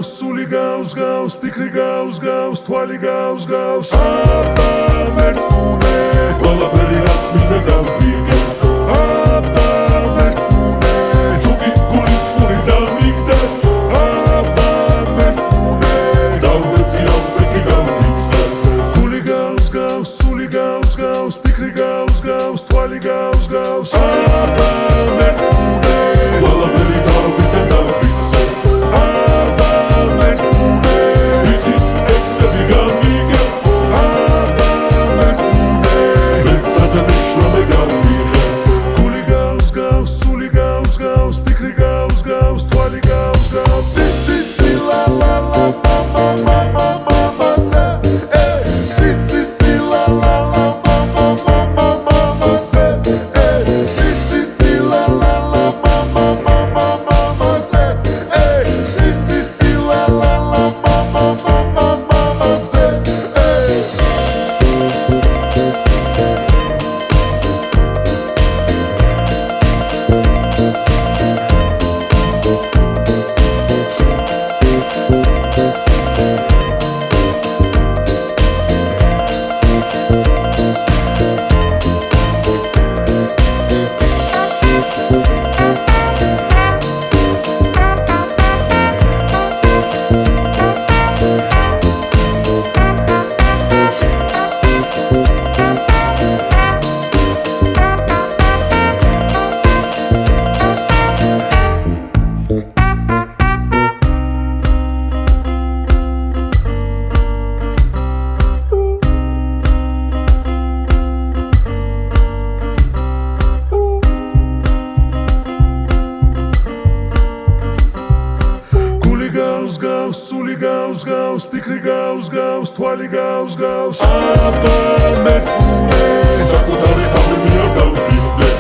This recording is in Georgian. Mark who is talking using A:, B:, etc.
A: სული გავს, ფიქრი გავს, თვალი გავს აბა მერწმუნე ყველაფერი რაც მინდა გავიგე აბა მერწმუნე თუ კი გულისხმური დამიგდა აბა მერწმუნე დავეცია პეკი გავიცდა გული გავს, სული გავს, ფიქრი გავს, თვალი გავს აბა მერწმუნე ყველაფერი დავიგე დავიცე სული გავს, ფიქრი გავს, თვალი გავს აბა მერწმუნე საკუთარი ხალხი მინდა გავიგე